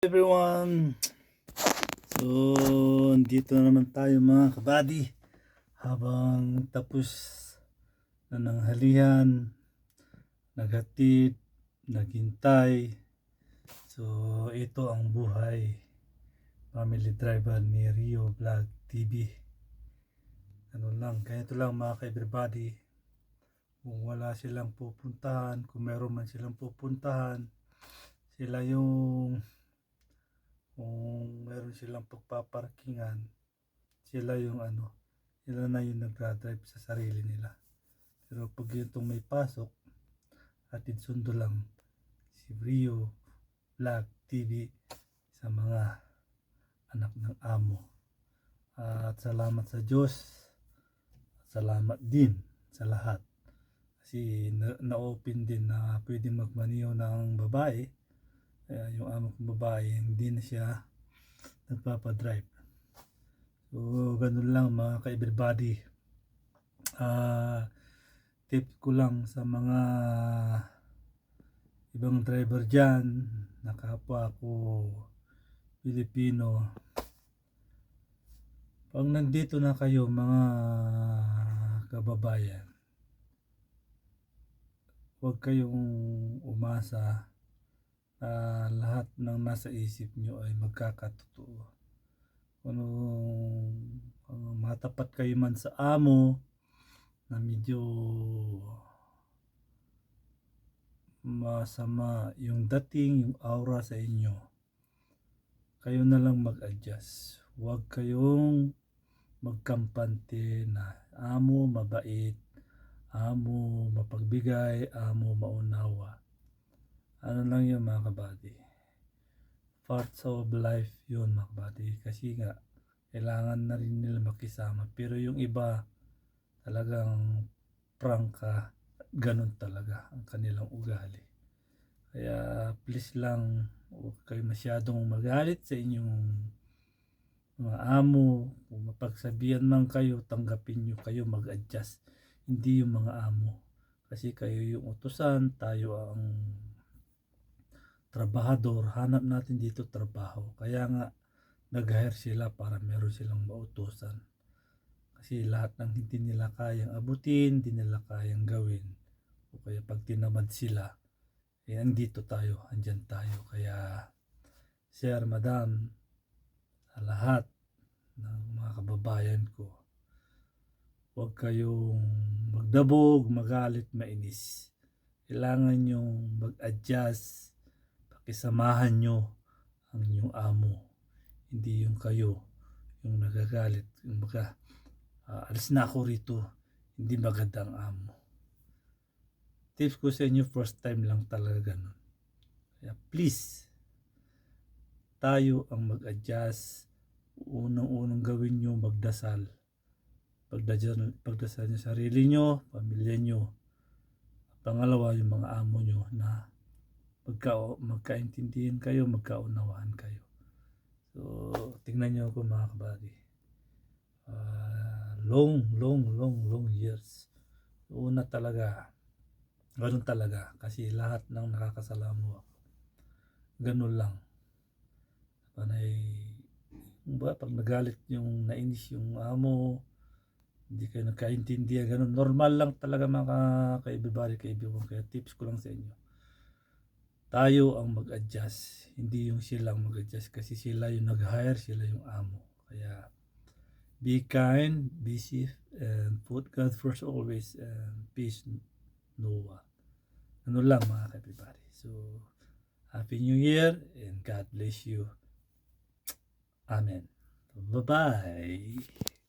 Everyone, so dito na naman tayo mga kabady habang tapos na ng halihan, naghatid, naghintay. So ito ang buhay family driver ni Rio Vlog TV. Ano lang, ganito lang mga ka-everybody. Kung wala silang pupuntahan, kung meron man silang pupuntahan, sila yung kung meron silang pagpaparkingan, sila yung sila na yung nagdadrive sa sarili nila. Pero pag itong may pasok, hatid sundo lang si Rio Vlog TV sa mga anak ng amo. At salamat sa Diyos, salamat din sa lahat. Kasi na-open din na pwede magmaniho ng babae. Kaya yung amo kong babae, hindi na siya nagpapadrive. So, ganun lang mga ka-everybody. Tip ko lang sa mga ibang driver dyan, na kapwa ko Pilipino. Pag nandito na kayo mga kababayan, huwag kayong umasa lahat ng nasa isip nyo ay magkakatotoo. Kung matapat kayo man sa amo na medyo masama yung dating, yung aura sa inyo, kayo na lang mag-adjust. Huwag kayong magkampante na amo mabait, amo mapagbigay, amo maunawa. Ano lang yun mga kabady, parts of life yun mga kabady. Kasi nga kailangan na rin nila makisama. Pero yung iba talagang prangka, ganun talaga ang kanilang ugali. Kaya please lang, huwag kayo masyadong magalit sa inyong mga amo. Kung mapagsabihan man kayo, tanggapin nyo, kayo mag-adjust, hindi yung mga amo. Kasi kayo yung utusan, tayo ang trabahador. Hanap natin dito trabaho. Kaya nga nag-hire sila para meron silang mautusan. Kasi lahat ng hindi nila kayang abutin, hindi nila kayang gawin, o kaya pag tinamad sila, eh andito tayo, andyan tayo. Kaya sir, madam, sa lahat ng mga kababayan ko, huwag kayong magdabog, magalit, mainis. Kailangan nyong mag-adjust, pakisamahan nyo ang inyong amo, hindi yung kayo yung nagagalit. Yung baga, alis na ako rito, hindi magandang amo. Tips ko sa inyo, first time lang talaga ganun. Kaya please, tayo ang mag-adjust. Unang-unang gawin nyo, magdasal. Pagdasal nyo sarili nyo, pamilya nyo. Pangalawa, yung mga amo nyo na magkaintindihan kayo, magkaunawaan kayo. So, tingnan nyo ako mga kabady. Long years. Una talaga, ganun talaga. Kasi lahat ng nakakasalamu ako, ganun lang. Panay, pag nagalit yung nainis yung amo, hindi kayo nagkaintindihan, ganun. Normal lang talaga mga ka-everybody, kaibigan. Kaya tips ko lang sa inyo, tayo ang mag-adjust, hindi yung silang mag-adjust. Kasi sila yung nag-hire, sila yung amo. Kaya be kind, be safe, and put God first always, and peace Noah. Ano lang mga everybody. So, Happy New Year and God bless you. Amen. Bye-bye.